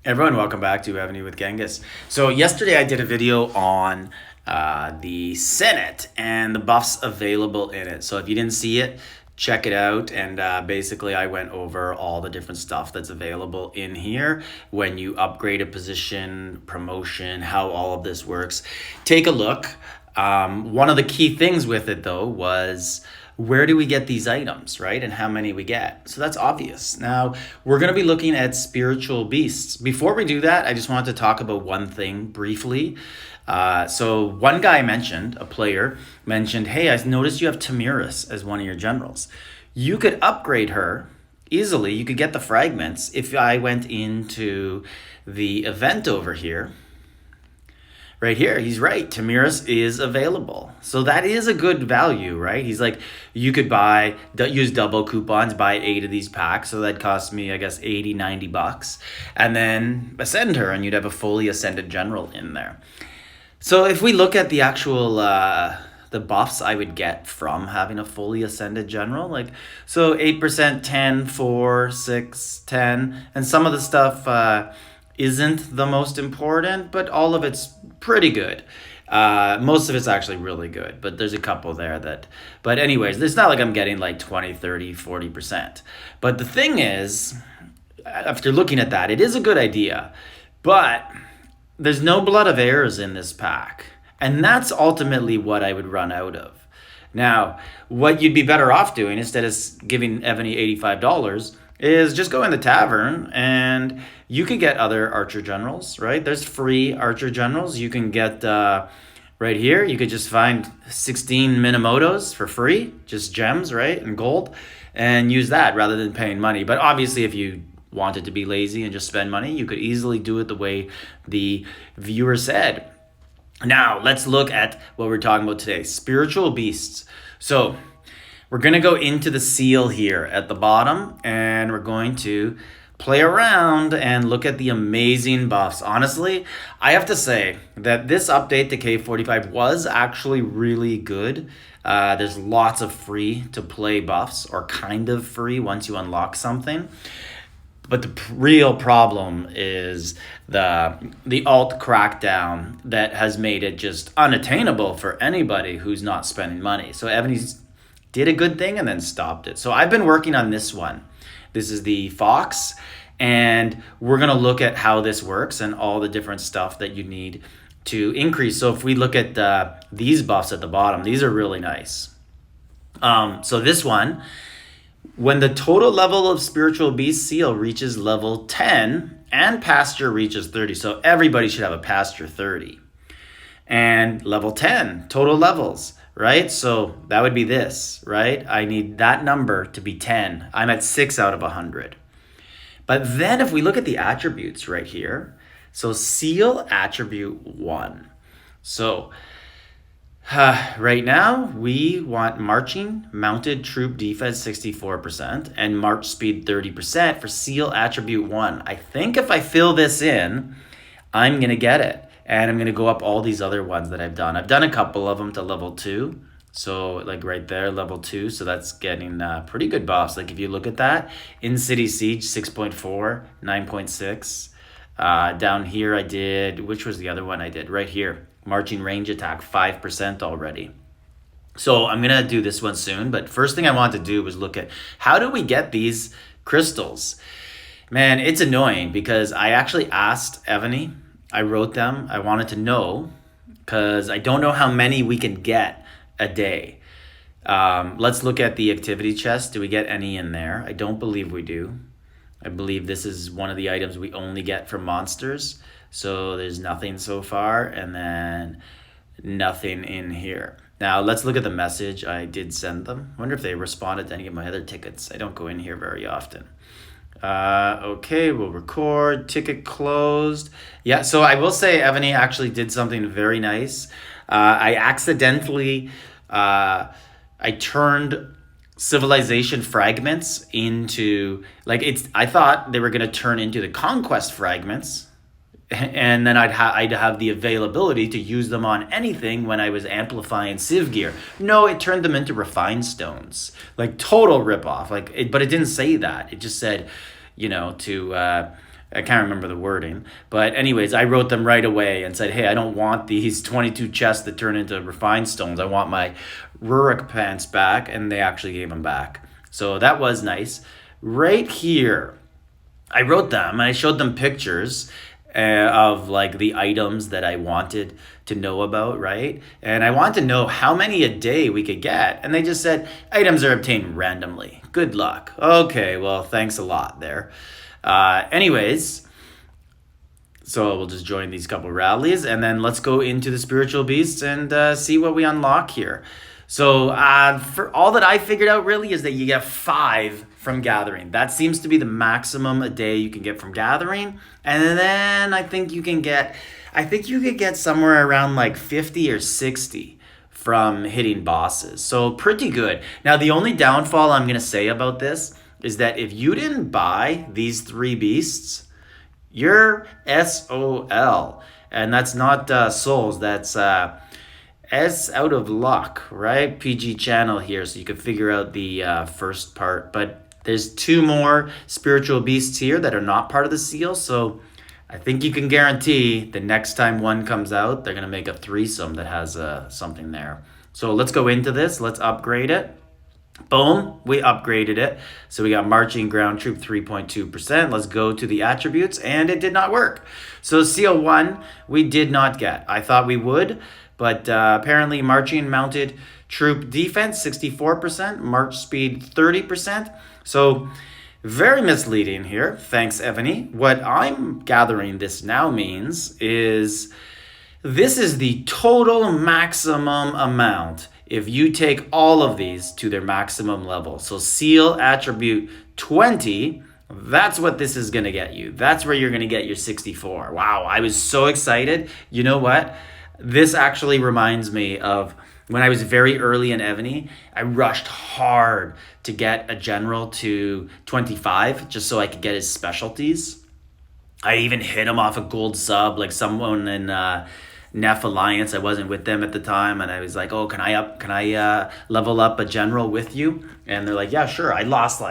Everyone, welcome back to Evony with Genghis. So yesterday I did a video on the Senate and the buffs available in it. So if you didn't see it, check it out. And basically I went over all the different stuff that's available in here when you upgrade a position, promotion, how all of this works. Take a look. One of the key things with it though was where do we get these items, right? And how many we get. So that's obvious. Now, we're going to be looking at spiritual beasts. Before we do that, I just wanted to talk about one thing briefly. So one guy mentioned, a player mentioned, hey, I noticed you have Tamiris as one of your generals. You could upgrade her easily. You could get the fragments if I went into the event over here. Right here, he's right. Tamiris is available. So that is a good value, right? He's like, you could use double coupons, buy 8 of these packs. So that cost me, I guess, 80, 90 bucks. And then ascend her and you'd have a fully ascended general in there. So if we look at the actual, the buffs I would get from having a fully ascended general, so 8%, 10, 4, 6, 10, and some of the stuff, isn't the most important, but all of it's pretty good. Most of it's actually really good, but there's a couple there but anyways, it's not like I'm getting like 20, 30, 40%. But the thing is, after looking at that, it is a good idea, but there's no blood of heirs in this pack. And that's ultimately what I would run out of. Now, what you'd be better off doing instead of giving Evony $85 is just go in the tavern and you can get other archer generals, right? There's free archer generals. You can get right here. You could just find 16 Minamotos for free, just gems, right? And gold, and use that rather than paying money. But obviously if you wanted to be lazy and just spend money, you could easily do it the way the viewer said. Now let's look at what we're talking about today, spiritual beasts. So we're going to go into the seal here at the bottom, and we're going to play around and look at the amazing buffs. Honestly, I have to say that this update to K45 was actually really good. There's lots of free to play buffs, or kind of free once you unlock something. But the real problem is the alt crackdown that has made it just unattainable for anybody who's not spending money. So Evany's did a good thing and then stopped it. So I've been working on this one. This is the Fox, and we're going to look at how this works and all the different stuff that you need to increase. So if we look at these buffs at the bottom, these are really nice. So this one, when the total level of spiritual beast seal reaches level 10 and pasture reaches 30, so everybody should have a pasture 30. And level 10, total levels, right? So that would be this, right? I need that number to be 10. I'm at 6 out of 100. But then if we look at the attributes right here, so seal attribute 1. So right now we want marching, mounted troop defense 64%, and march speed 30% for seal attribute 1. I think if I fill this in, I'm going to get it. And I'm going to go up all these other ones that I've done. I've done a couple of them to level 2. So like right there, level 2. So that's getting pretty good buffs. Like if you look at that, in City Siege, 6.4, 9.6. Down here I did, which was the other one I did? Right here, marching range attack, 5% already. So I'm going to do this one soon. But first thing I wanted to do was look at how do we get these crystals? Man, it's annoying because I actually asked Evony. I wrote them. I wanted to know because I don't know how many we can get a day. Let's look at the activity chest. Do we get any in there? I don't believe we do. I believe this is one of the items we only get from monsters. So there's nothing so far, and then nothing in here. Now let's look at the message. I did send them. I wonder if they responded to any of my other tickets. I don't go in here very often. Okay, we'll record. Ticket closed. Yeah, so I will say Evony actually did something very nice. I accidentally, I turned civilization fragments into, I thought they were going to turn into the conquest fragments. And then I'd have the availability to use them on anything when I was amplifying Civ gear. No, it turned them into refined stones. Like total ripoff. But it didn't say that. It just said, to I can't remember the wording. But anyways, I wrote them right away and said, hey, I don't want these 22 chests that turn into refined stones. I want my Rurik pants back. And they actually gave them back. So that was nice. Right here, I wrote them and I showed them pictures of like the items that I wanted to know about, right? And I wanted to know how many a day we could get. And they just said, items are obtained randomly. Good luck. Okay, well, thanks a lot there. Anyways, so we'll just join these couple rallies and then let's go into the spiritual beasts and see what we unlock here. So for all that I figured out really is that you get 5 from gathering. That seems to be the maximum a day you can get from gathering. And then I think you could get somewhere around like 50 or 60 from hitting bosses. So pretty good. Now the only downfall I'm going to say about this is that if you didn't buy these 3 beasts, you're SOL. And that's not souls, that's S out of luck, right? PG channel here, so you can figure out the first part. But there's 2 more spiritual beasts here that are not part of the seal, so I think you can guarantee the next time one comes out, they're going to make a threesome that has something there. So let's go into this. Let's upgrade it. Boom, we upgraded it. So we got marching ground troop 3.2%. Let's go to the attributes, and it did not work. So seal 1, we did not get. I thought we would, but apparently marching mounted troop defense 64%, march speed 30%. So very misleading here. Thanks, Evony. What I'm gathering this now means is this is the total maximum amount if you take all of these to their maximum level. So seal attribute 20, that's what this is going to get you. That's where you're going to get your 64. Wow, I was so excited. You know what? This actually reminds me of when I was very early in Evony. I rushed hard to get a general to 25 just so I could get his specialties. I even hit him off a gold sub, like someone in Neff Alliance. I wasn't with them at the time, and I was like, oh, can I level up a general with you? And they're like, yeah, sure. I lost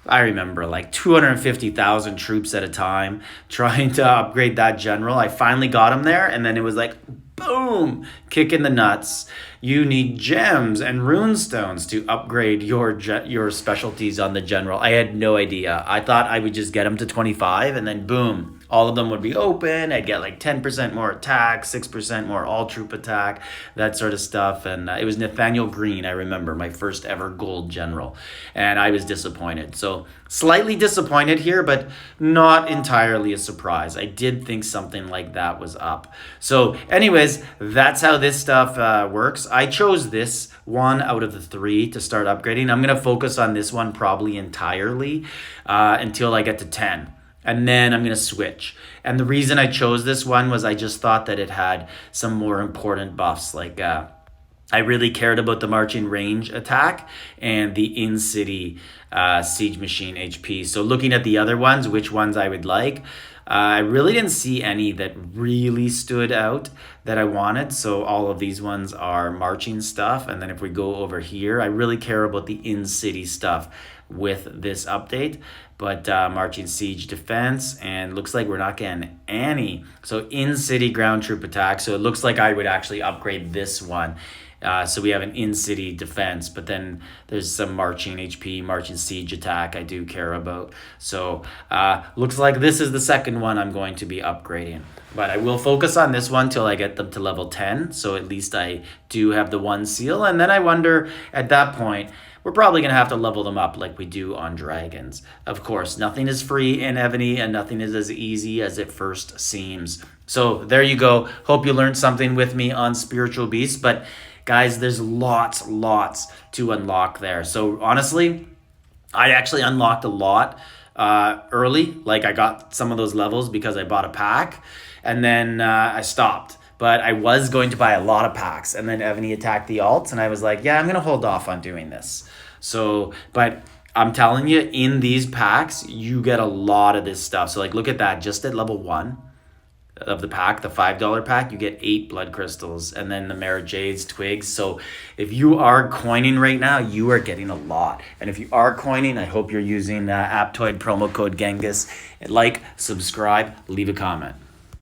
I remember 250,000 troops at a time trying to upgrade that general. I finally got him there, and then it was like, boom, kick in the nuts. You need gems and runestones to upgrade your specialties on the general. I had no idea. I thought I would just get him to 25, and then boom, all of them would be open. I'd get 10% more attack, 6% more all-troop attack, that sort of stuff. And it was Nathaniel Green, I remember, my first ever gold general. And I was disappointed. So slightly disappointed here, but not entirely a surprise. I did think something like that was up. So anyways, that's how this stuff works. I chose this one out of the 3 to start upgrading. I'm going to focus on this one probably entirely until I get to 10. And then I'm going to switch. And the reason I chose this one was I just thought that it had some more important buffs. I really cared about the marching range attack and the in-city siege machine HP. So looking at the other ones, which ones I would like, I really didn't see any that really stood out that I wanted. So all of these ones are marching stuff. And then if we go over here, I really care about the in-city stuff with this update. But marching siege defense, and looks like we're not getting any. So in-city ground troop attack. So it looks like I would actually upgrade this one. So we have an in-city defense, but then there's some marching HP, marching siege attack I do care about. So looks like this is the second one I'm going to be upgrading. But I will focus on this one till I get them to level 10. So at least I do have the 1 seal. And then I wonder at that point, we're probably going to have to level them up like we do on dragons. Of course, nothing is free in Evony and nothing is as easy as it first seems. So there you go. Hope you learned something with me on spiritual beasts. But guys, there's lots to unlock there. So honestly, I actually unlocked a lot early. I got some of those levels because I bought a pack, and then I stopped. But I was going to buy a lot of packs, and then Evony attacked the alts, and I was like, yeah, I'm going to hold off on doing this. So, but I'm telling you, in these packs, you get a lot of this stuff. So look at that, just at level 1. of the pack, the $5 pack, you get 8 blood crystals, and then the Mara Jades twigs. So if you are coining right now, you are getting a lot. And if you are coining, I hope you're using Aptoide promo code Genghis. Like, subscribe, leave a comment.